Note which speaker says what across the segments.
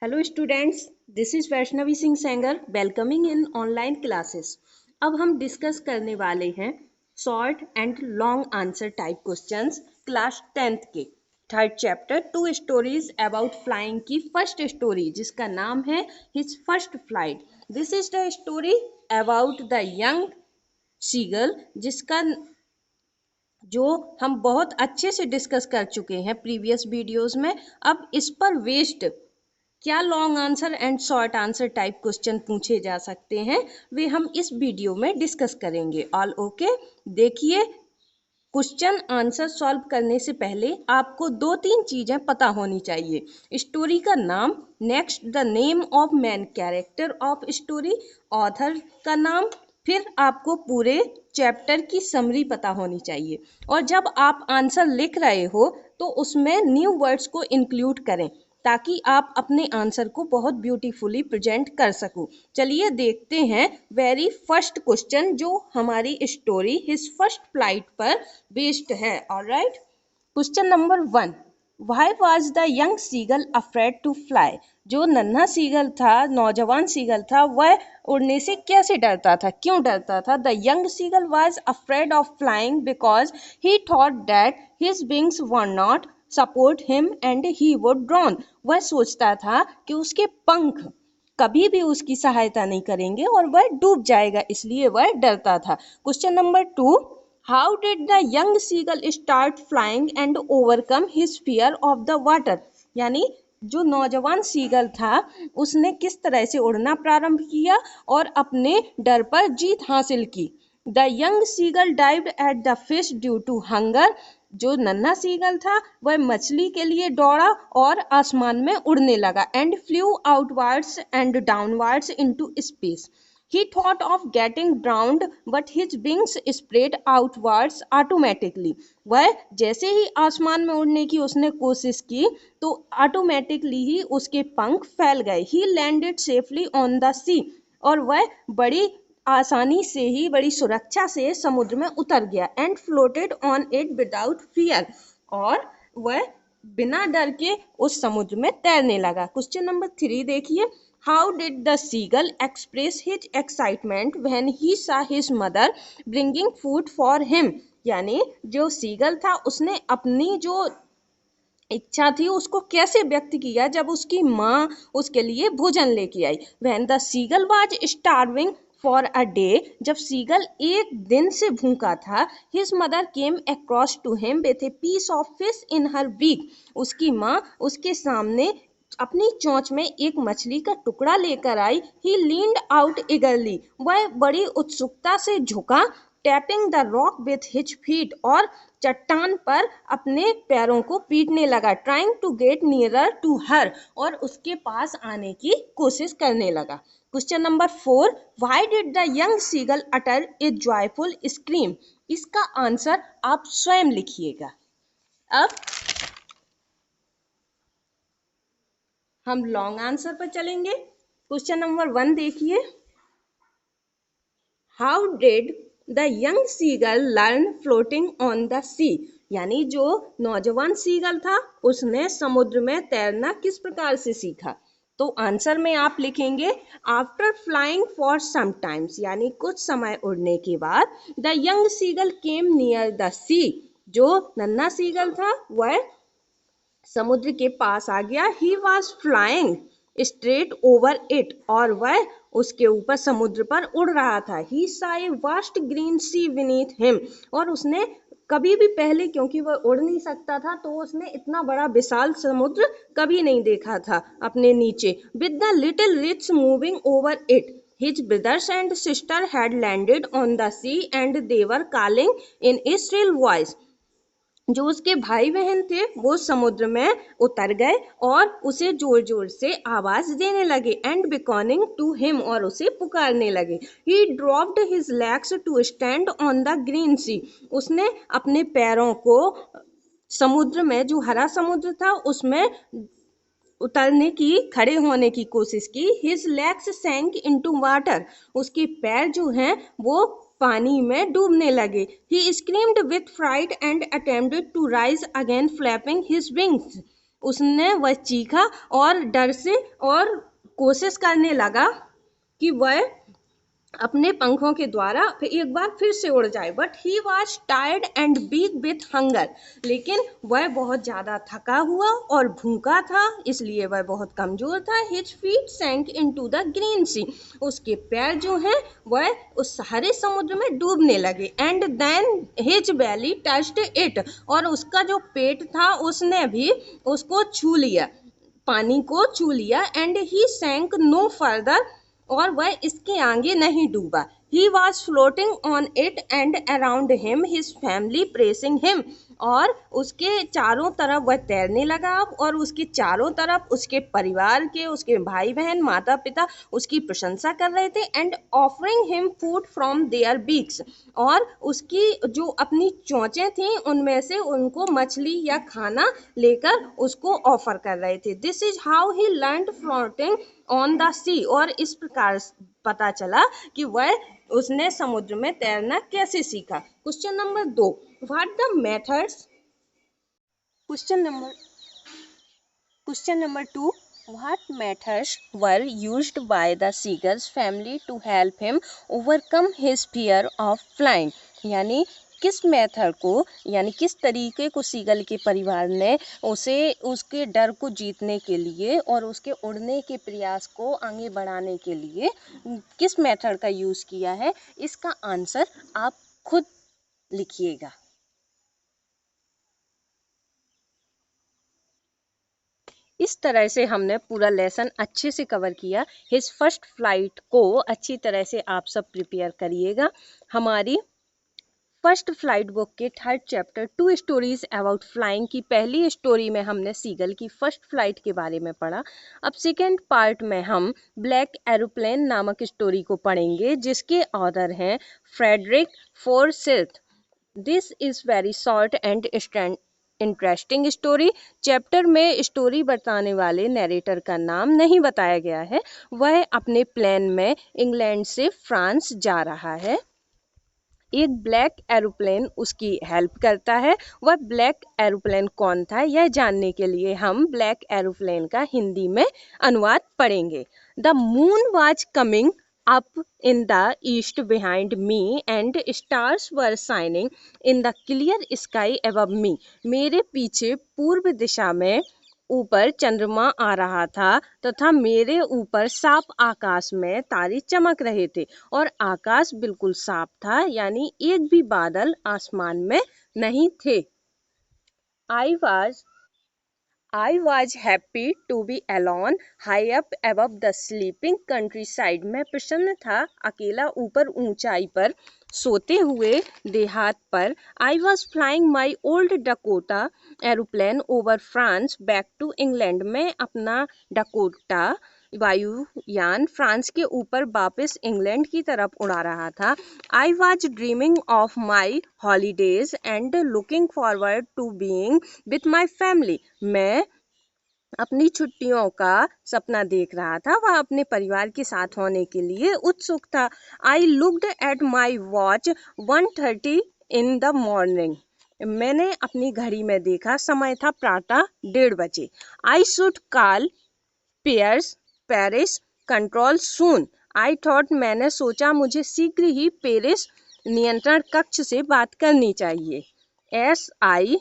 Speaker 1: Hello students, this is Vaishnavi Singh Sengar welcoming in online classes. अब हम discuss करने वाले हैं short and long answer type questions class 10th के third chapter two stories about flying की first story जिसका नाम है his first flight. This is the story about the young seagull जिसका जो हम बहुत अच्छे से डिस्कस कर चुके हैं प्रीवियस वीडियोस में। अब इस पर वेस्ट क्या long answer and short answer type question पूछे जा सकते हैं वे हम इस वीडियो में डिस्कस करेंगे। ऑल ओके, देखिए क्वेश्चन आंसर सॉल्व करने से पहले आपको दो तीन चीजें पता होनी चाहिए। स्टोरी का नाम, next the name of main character of story, author का नाम, फिर आपको पूरे चैप्टर की समरी पता होनी चाहिए। और जब आप आंसर लिख रहे हो तो उसमें न्यू वर्ड्स को इंक्लूड करें ताकि आप अपने आंसर को बहुत ब्यूटीफुली प्रेजेंट कर सको। चलिए देखते हैं वेरी फर्स्ट क्वेश्चन जो हमारी स्टोरी हिज फर्स्ट फ्लाइट पर बेस्ड है। Alright, question number 1, why was the young seagull afraid to fly? जो नन्हा सीगल था, नौजवान सीगल था, वह उड़ने से कैसे डरता था, क्यों डरता था? The young seagull was afraid of flying because he thought that his wings were not support him and he would drown. वह सोचता था कि उसके पंख कभी भी उसकी सहायता नहीं करेंगे और वह डूब जाएगा, इसलिए वह डरता था। Question number 2, how did the young seagull start flying and overcome his fear of the water? यानी जो नौजवान सीगल था उसने किस तरह से उड़ना प्रारंभ किया और अपने डर पर जीत हासिल की। The young seagull dived at the fish due to hunger. जो नन्हा सीगल था वह मछली के लिए दौड़ा और आसमान में उड़ने लगा। And flu outwards and downwards into space. He thought of getting drowned, but his wings spread outwards automatically. वह जैसे ही आसमान में उड़ने की उसने कोशिश की तो ऑटोमेटिकली ही उसके पंख फैल गए। He landed safely on the sea. और वह बड़ी आसानी से ही, बड़ी सुरक्षा से समुद्र में उतर गया। And floated on it without fear. और वह बिना डर के उस समुद्र में तैरने लगा। क्वेश्चन नंबर 3 देखिए, how did the seagull express his excitement when he saw his mother bringing food for him? यानी जो सीगल था उसने अपनी जो इच्छा थी उसको कैसे व्यक्त किया जब उसकी माँ उसके लिए भोजन लेके आई। When the seagull was starving for a day, जब सीगल एक दिन से भूखा था, his mother came across to him with a piece of fish in her beak. उसकी माँ उसके सामने अपनी चोंच में एक मछली का टुकड़ा लेकर आई। ही लीन्ड आउट ईगरली, वह बड़ी उत्सुकता से झुका। Tapping the rock with his feet, और चट्टान पर अपने पैरों को पीटने लगा। Trying to get nearer to her, और उसके पास आने की कोशिश करने लगा। Question number 4, why did the young seagull utter a joyful scream? इसका आंसर आप स्वयं लिखिएगा। अब हम लॉन्ग आंसर पर चलेंगे। क्वेश्चन नंबर 1 देखिए, how did the young seagull learn floating on the sea? यानी जो नौजवान सीगल था उसने समुद्र में तैरना किस प्रकार से सीखा? तो आंसर में आप लिखेंगे after flying for some times, यानी कुछ समय उड़ने के बाद the young seagull came near the sea. जो नन्हा सीगल था वह समुद्र के पास आ गया। He was flying straight over it, और वह उसके ऊपर समुद्र पर उड़ रहा था। He saw a vast green sea beneath him, और उसने कभी भी पहले, क्योंकि वह उड़ नहीं सकता था, तो उसने इतना बड़ा विशाल समुद्र कभी नहीं देखा था अपने नीचे। With the little rich moving over it, his brothers and sister had landed on the sea and they were calling in a shrill voice. जो उसके भाई बहन थे वो समुद्र में उतर गए और उसे जोर जोर से आवाज देने लगे। एंड बिकॉनिंग टू हिम, और उसे पुकारने लगे। He dropped his legs to stand on the green sea, उसने अपने पैरों को समुद्र में, जो हरा समुद्र था उसमें उतरने की, खड़े होने की कोशिश की। His legs sank into water, उसके पैर जो हैं वो पानी में डूबने लगे। He screamed with fright and attempted to rise again flapping his wings, उसने वह चीखा और डर से और कोशिश करने लगा कि वह अपने पंखों के द्वारा एक बार फिर से उड़ जाए, but he was tired and weak with hunger. लेकिन वह बहुत ज़्यादा थका हुआ और भूखा था, इसलिए वह बहुत कमज़ोर था। His feet sank into the green sea, उसके पैर जो हैं वह उस हरे समुद्र में डूबने लगे। And then his belly touched it, और उसका जो पेट था उसने भी उसको छू लिया, पानी को छू लिया। एंड ही सैंक नो फर्दर, और वह इसके आगे नहीं डूबा। He was floating on it and around him his family pressing him, और उसके चारों तरफ वह तैरने लगा अब, और उसके चारों तरफ उसके परिवार के, उसके भाई बहन, माता पिता उसकी प्रशंसा कर रहे थे। And offering him food from their beaks, और उसकी जो अपनी चोंचें थी उनमें से उनको मछली या खाना लेकर उसको ऑफर कर रहे थे। This is how he learned floating on the sea, और इस प्रकार पता चला कि वह उसने समुद्र में तैरना कैसे सीखा। Question number 2, what the methods. Question number 2, what methods were used by the seagull's family to help him overcome his fear of flying, यानी किस मेथड को, यानी किस तरीके को सीगल के परिवार ने उसे उसके डर को जीतने के लिए और उसके उड़ने के प्रयास को आगे बढ़ाने के लिए किस मेथड का यूज़ किया है, इसका आंसर आप खुद लिखिएगा। इस तरह से हमने पूरा लेसन अच्छे से कवर किया। हिज फर्स्ट फ्लाइट को अच्छी तरह से आप सब प्रिपेयर करिएगा। हमारी फर्स्ट फ्लाइट बुक के third chapter 2 stories about flying की पहली स्टोरी में हमने सीगल की फर्स्ट फ्लाइट के बारे में पढ़ा। अब सेकेंड पार्ट में हम ब्लैक एरोप्लेन नामक स्टोरी को पढ़ेंगे, जिसके ऑथर हैं Frederick Forsyth. This is very short and interesting story. Chapter में स्टोरी बताने वाले नरेटर का नाम नहीं बताया गया है। वह अपने प्लेन में इंग्लैंड से फ्रांस जा रहा है। एक ब्लैक एरोप्लेन उसकी हेल्प करता है। वह ब्लैक एरोप्लेन कौन था, यह जानने के लिए हम ब्लैक एरोप्लेन का हिंदी में अनुवाद पढ़ेंगे। The moon was coming up in the east behind me and stars were shining in the clear sky above me. मेरे पीछे पूर्व दिशा में ऊपर चंद्रमा आ रहा था तथा मेरे ऊपर साफ आकाश में तारे चमक रहे थे, और आकाश बिल्कुल साफ था, यानी एक भी बादल आसमान में नहीं थे। I was happy to be alone high up above the sleeping countryside. मैं प्रसन्न था अकेला ऊपर ऊंचाई पर सोते हुए देहात पर। I was flying my old Dakota aeroplane over France back to England. मैं अपना डकोटा वायुयान फ्रांस के ऊपर वापस इंग्लैंड की तरफ उड़ा रहा था। I was dreaming of my holidays and looking forward to being with my family. मैं अपनी छुट्टियों का सपना देख रहा था, वह अपने परिवार के साथ होने के लिए उत्सुक था। I looked at my watch 1:30 in the morning. मैंने अपनी घड़ी में देखा, समय था प्रातः 1:30 बजे। I should call Paris control soon. I thought, मैंने सोचा मुझे शीघ्र ही पेरिस नियंत्रण कक्ष से बात करनी चाहिए। S I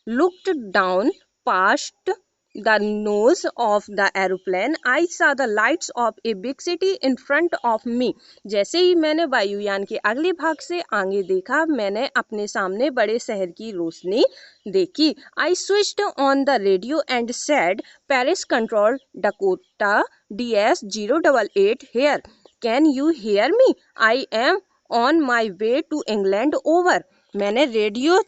Speaker 1: looked down past the nose of the aeroplane, I saw the lights of a big city in front of me. जैसे ही मैंने वायुयान के अगले भाग से आगे देखा, मैंने अपने सामने बड़े शहर की रोशनी देखी। I switched on the radio and said, Paris control Dakota DS088 here. Can you hear me? I am on my way to England. Over. मैंने रेडियो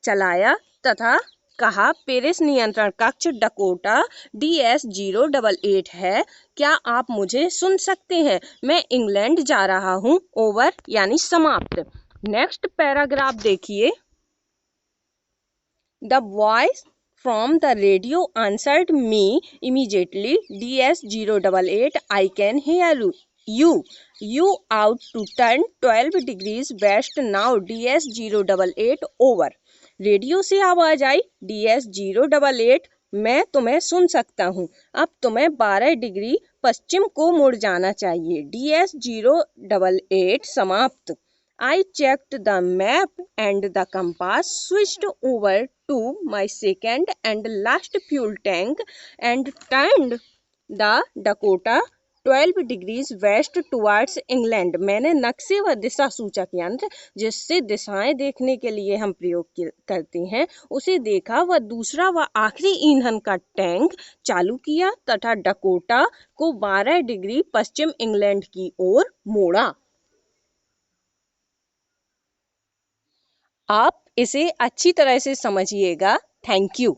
Speaker 1: चलाया तथा कहा, पेरिस नियंत्रण कक्ष डकोटा DS088 है, क्या आप मुझे सुन सकते हैं? मैं इंग्लैंड जा रहा हूँ। ओवर यानी समाप्त। नेक्स्ट पैराग्राफ देखिए। The voice from the radio answered me immediately, DS088 I can hear you out to turn 12 degrees west now, DS088 over. Radio से आवाज आई DS-088, मैं तुम्हें सुन सकता हूँ। अब तुम्हें 12 डिग्री पश्चिम को मुड़ जाना चाहिए। DS-088 समाप्त। I checked the map and the compass, switched over to my second and last fuel tank and turned the Dakota 12 degrees west towards England। मैंने नक्शे व दिशा सूचक यंत्र जिससे दिशाएं देखने के लिए हम प्रयोग करते हैं उसे देखा व दूसरा व आखिरी ईंधन का टैंक चालू किया तथा डकोटा को 12 डिग्री पश्चिम इंग्लैंड की ओर मोड़ा। आप इसे अच्छी तरह से समझिएगा। Thank you.